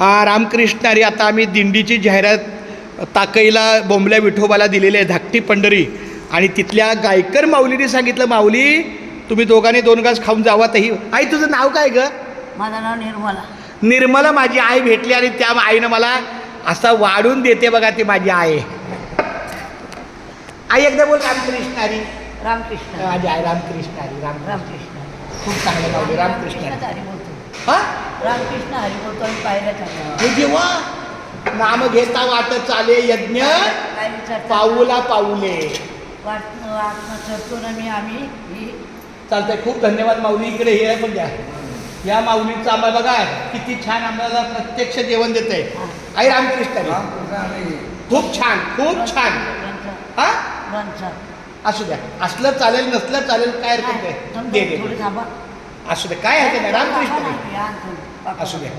रामकृष्ण हरी. आता आम्ही दिंडीची जाहिरात ताकईला बोंबल्या विठोबाला दिलेली आहे, धाकटी पंढरी. आणि तिथल्या गायकर माऊलीने सांगितलं, माऊली तुम्ही दोघांनी 2 घास खाऊन जावा. तही आई तुझं नाव काय ग? माझं नाव निर्मला. निर्मला माझी आई भेटली आणि त्या आईनं मला असा वाढून देते बघा, ती माझी आई. आई एकदा बोल रामकृष्ण हरी. रामकृष्ण. माझी आई रामकृष्ण हरी. रामकृष्ण. खूप चांगलं माऊली रामकृष्ण हरी. हरी बोलतो. हा रामकृष्ण हरी बोलतो आणि पाहिलं चाललं. हे जेव्हा नाम घेता वाट चाले यज्ञ काय विचारतात? पाऊला पाऊले. वाटणं करतो ना मी आम्ही ही. चालतंय. खूप धन्यवाद माऊली. इकडे हे पण द्या. या माऊलीचं आम्हाला बघा किती छान आम्हाला प्रत्यक्ष जेवण देत आहे. आई रामकृष्ण हरी. खूप छान, खूप छान. हा असू द्या, असलं चालेल नसलं चालेल, काय हरकत नाही. दे दे असू द्या, काय हरकत नाही. रामकृष्ण हरी. असू द्या.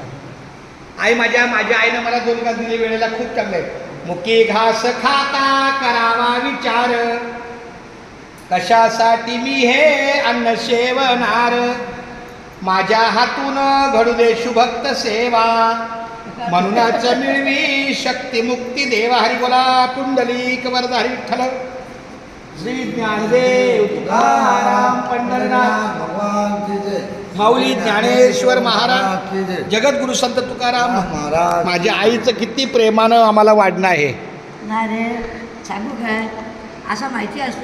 आई माझ्या आईनं मला 2 घास दिले वेळेला खूप चांगलं आहे. मुकी घास खाता करावा विचार, कशासाठी मी हे अन्न सेवनार. माझ्या हातून घडू दे शुभक्त सेवा, म्हणूनच मिळवी शक्ती मुक्ती देवा. हरी बोला पुंडलिक वरदा. हरी विठ्ठल. श्री ज्ञानदेव तुकाराम पंढरनाथ भगवान की जय. माऊली ज्ञानेश्वर महाराज, जगद्गुरु संत तुकाराम महाराज. माझ्या आईचं किती प्रेमानं आम्हाला वाढणं आहे. नाही रे, सांगू काय, असं माहिती असतं